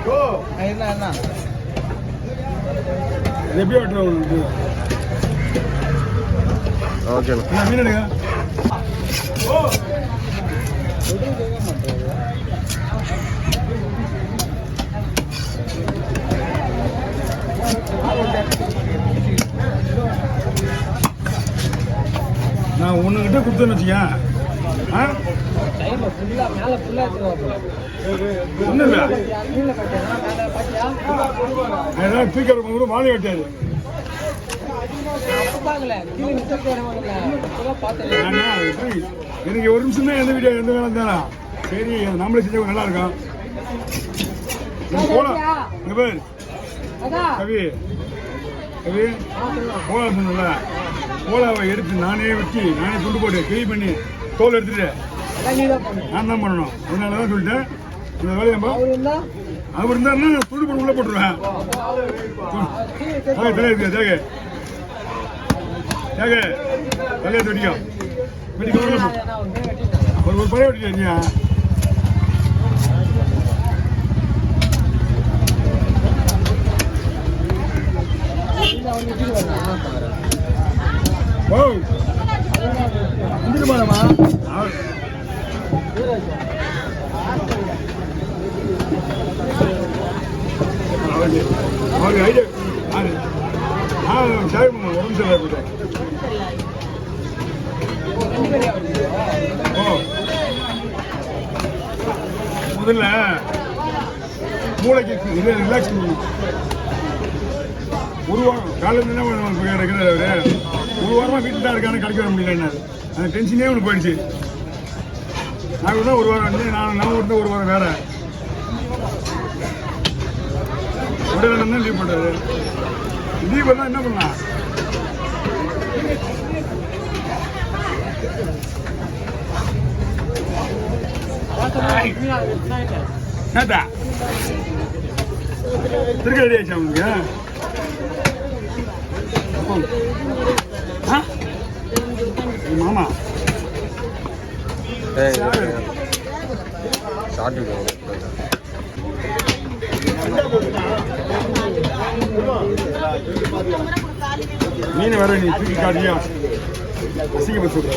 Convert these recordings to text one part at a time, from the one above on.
என்ன எப்படி வெட்டுறோம்? ஓகே மீன் எடுங்க. நான் ஒன்றுகிட்ட கொடுத்தேன்னு வச்சுக்கேன். ஒன்றும் இல்லை, ஏதாவது தூக்கிற கூட மாலை வெட்டாது. எனக்கு ஒரு நிமிஷம் தான் எந்த வீடியோ எந்த வேலை தானே. சரி நம்மளே செஞ்ச நல்லா இருக்கும். போலாம் இங்க பேர் கவி கவி போலாம் சொன்னல. போலாவை எடுத்து நானே வெட்டி நானே துண்டு போட்டு கிளீன் பண்ணி தோல் எடுத்துட்டு நான் தான் பண்ணணும். அதனால தான் சொல்லிட்டேன் இந்த வேலையை அவர் இருந்தாருன்னா துண்டு போட்டு உள்ள போட்டுருவேன். தெரியாது தேக தேக தலையை வெட்டிக்கும் வெட்டிக்க ஒரு பழைய வெட்டிட்டியா? ஓ வந்துட்டு போறமா அவங்க ஐடியா டைம் உடம்பு சரியா முதல்ல மூளைக்கு ரிலாக்ஸ் பண்ணணும். ஒரு வாரம் காலையில் என்ன இருக்கிறார் அவரு. ஒரு வாரமாக வீட்டில் தான் இருக்கான்னு கிடைக்க வர முடியல. என்ன அந்த டென்ஷனே ஒன்று போயிடுச்சு. நான் கூட ஒரு வாரம் வந்து நான் வந்து ஒரு வாரம் வேற உடனே தான் லீவ் போட்டாரு. லீவ் பண்ணால் என்ன பண்ணலாம்? நேத்தா திருக்க ரெடி ஆயிடுச்சா உங்களுக்கு? மாமா மீன் வர நீ தூக்கி காட்டியா அசிங்கப்பட்டு சொல்ற.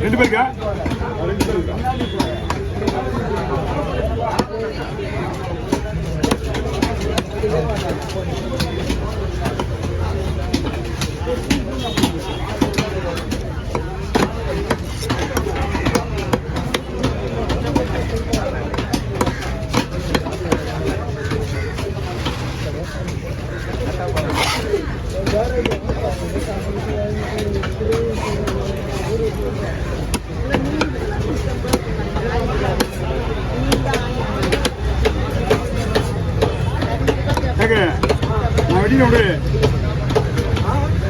ரெண்டு பேருக்கா?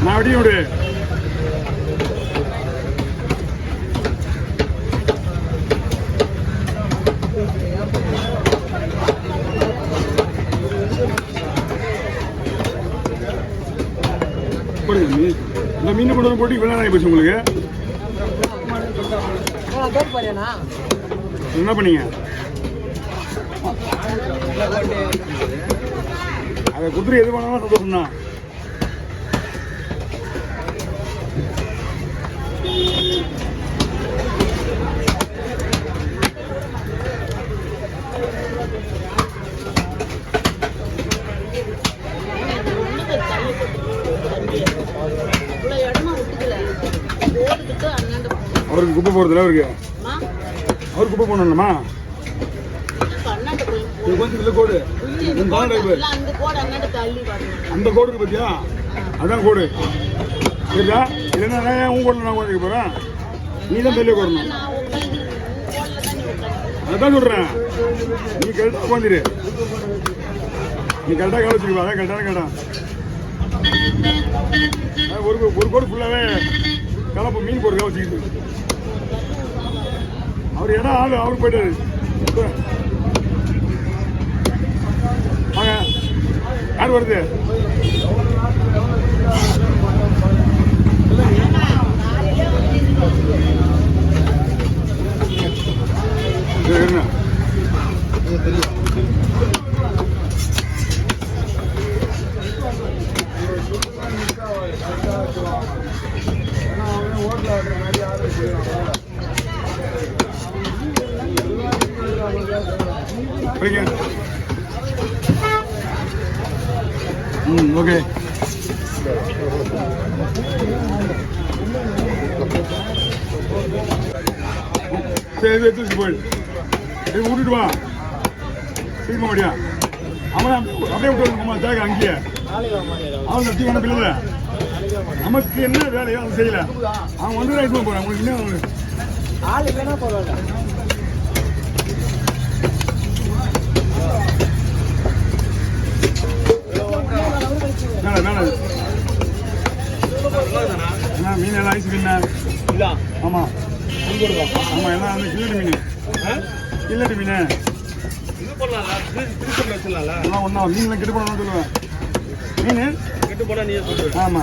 நான் வெடி விடு. இந்த மீன் கொண்டு வந்து போட்டு இவ்வளோ போச்சு உங்களுக்கு. என்ன பண்ணீங்க? அதை குதிரை எது பண்ணாலும் சந்தோஷம்னா. அவருக்கு குப்பை போறதுல அவருக்கு குப்பை போடணுமா? கொஞ்சம் கோடு அந்த கோடுக்கு பத்தியா அதான் கோடு சரியா? இல்லைன்னா உன் கோடில் நான் குறைக்க போறேன். நீ தான் தள்ளி போடணும். அதான் சொல்றேன். நீ கரெக்டாக உட்காந்துரு. நீ கரெக்டாக கவலை வச்சுக்குவா. அதான் கரெக்டான கேட்டான். ஒரு கோடு ஃபுல்லாகவே கலப்பு மீன் போடுறதுக்காக வச்சுக்கிட்டு அவர் இடம் ஆள் அவருக்கு போயிட்டாரு. வாங்க, யார் வருது? என்ன ஓகே. சரி எடுத்து போயிடு, விட்டுட்டு வா சீக்கிரம் முடியா. அவனை அப்படியே விட்டு தேங்க அங்கேயே அவன் நட்டி வேணா பிள்ளை நமக்கு என்ன வேலையோ அதை செய்யல. அவன் வந்து எடுத்து போறான். உங்களுக்கு இன்னும் ஆள் இல்லைன்னா போறாங்க. மீன் எல்லாம் ஐஸ் மீன். ஆமா ஆமா எல்லாம் வந்து கில்லட்டு மீன். கில்லட்டு மீன் எல்லாம் ஒன்றா. மீன்லாம் கெட்டு போனா சொல்லுவேன். மீன் கெட்டு போனா நீ சொல்லுவேன். ஆமா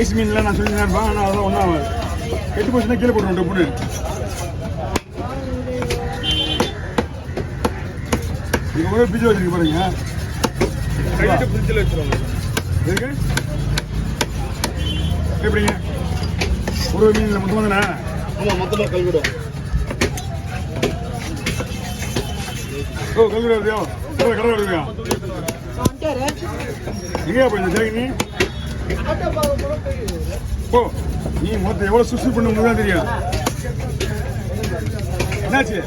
ஐஸ் மீன்லாம் நான் சொல்லி இருப்பேன். ஆனால் அதெல்லாம் ஒன்றா கெட்டு போச்சுன்னா கீழே போட்டுருவோம் டப்புன்னு. இது ஒரே பிஜி வச்சிருக்கு பாருங்க. ஃப்ரிட்ஜில் வச்சுருவாங்க. எதுக்கு எப்படிங்க ஒரு மீனில் மொத்தமாக தானே? ஆமாம் மொத்தமாக கல்விடும். ஓ கல்விட வருதியா? கடை வருதியா? எங்கேயா போய் தேங்க நீ? ஓ நீ மொத்தம் எவ்வளோ சுசு பண்ண உங்களுக்கு தான் தெரியும். என்னாச்சு?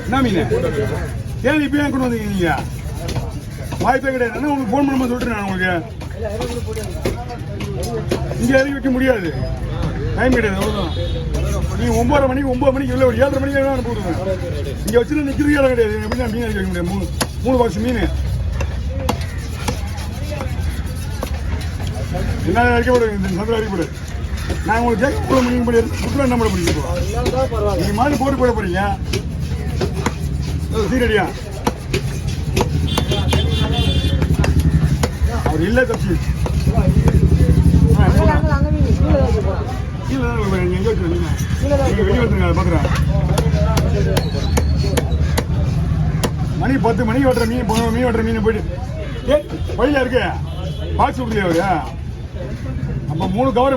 என்ன மீன்? ஏன் இப்போ ஏன் கொண்டு வந்தீங்க நீங்கள்? வாய்ப்பே கிடையாது. உங்களுக்கு ஃபோன் பண்ணும்போது சொல்லிட்டு நான் உங்களுக்கு இங்கே இறங்கி வைக்க முடியாது. டைம் கிடையாது. அவ்வளோதான். நீங்கள் 9:30 மணிக்கு 9 மணிக்கு இல்லை ஒரு 7:30 மணிக்கு தான் போடுவேன். இங்கே வச்சுட்டு நிற்கிறது இடம் கிடையாது. எப்படி நான் மீன் அடிக்க வைக்க முடியாது? 3 பாக்ஸ் மீன் என்ன அடிக்கப்படும்? இந்த சந்திர அடிக்கப்படு. நான் உங்களுக்கு கேட்க போட முடியும். படி சுற்றுலா என்ன பண்ண முடியும்? நீங்கள் மாதிரி போட்டு போட போறீங்க. சீரடியா அவர் இல்லை தப்பி மணி 10 மணிக்கு வெட்டுற மீன் போயிட்டு வழியா இருக்கு பாக்ஸ் விடலையா அவரு? அப்ப 3 கவர்